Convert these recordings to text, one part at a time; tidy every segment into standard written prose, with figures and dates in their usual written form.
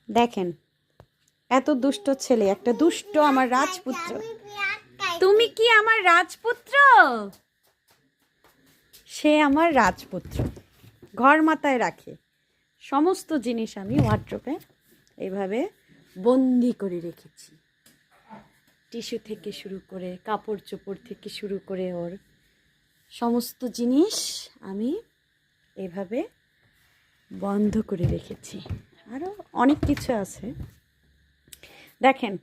দেখেন, এত দুষ্ট ছেলে, একটা দুষ্ট আমার রাজপুত্র। তুমি কি আমার রাজপুত্র? সে আমার রাজপুত্র, ঘর মাথায় রাখে। সমস্ত জিনিস আমি ওয়ার্ড্রোবে এইভাবে বন্দি করে রেখেছি। টিস্যু থেকে শুরু করে, কাপড় চোপড় থেকে শুরু করে, ওর সমস্ত জিনিস আমি এভাবে বন্ধ করে রেখেছি। আরও অনেক কিছু আছে। দেখেন,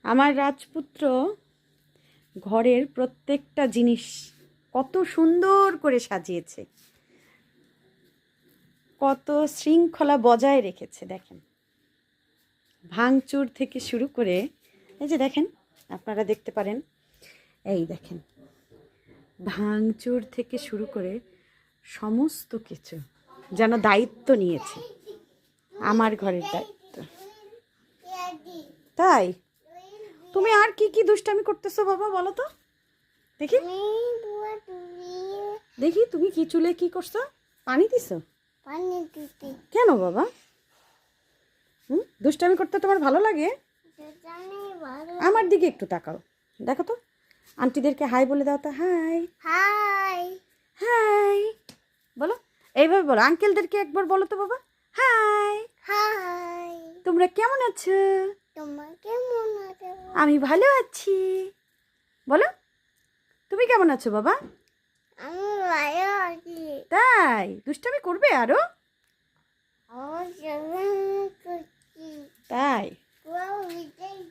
আমার রাজপুত্র ঘরের প্রত্যেকটা জিনিস কত সুন্দর করে সাজিয়েছে, কত শৃঙ্খলা বজায় রেখেছে। দেখেন, ভাঙচুর থেকে শুরু করে, এই যে দেখেন, আপনারা দেখতে পারেন, এই দেখেন, ভাঙচুর থেকে শুরু করে সমস্ত কিছু যেন দায়িত্ব নিয়েছে, আমার ঘরের দায়িত্ব। তাই তুমি আর কি কি দুষ্টামি করতেছো বাবা, বলো তো দেখি। দেখি তুমি কি চুলে কি করছো? পানি দিছো? কেন বাবা? দুষ্টামি করতে তোমার ভালো লাগে? আমার দিকে একটু তাকাও, দেখো তো, আন্টিদেরকে হাই বলে দাও তো। হাই হাই হাই বলো, এইভাবে বলো। আঙ্কেলদেরকে একবার বলো তো বাবা, হাই। হাই। তোমরা কেমন আছো? তোমার কেমন আছে? আমি ভালো আছি। বলো, তুমি কেমন আছো বাবা? আমি ভালো আছি। তাই দুষ্টামি করবে আরো? আমার জন্য করছি। তাই বাবা, বিদায়।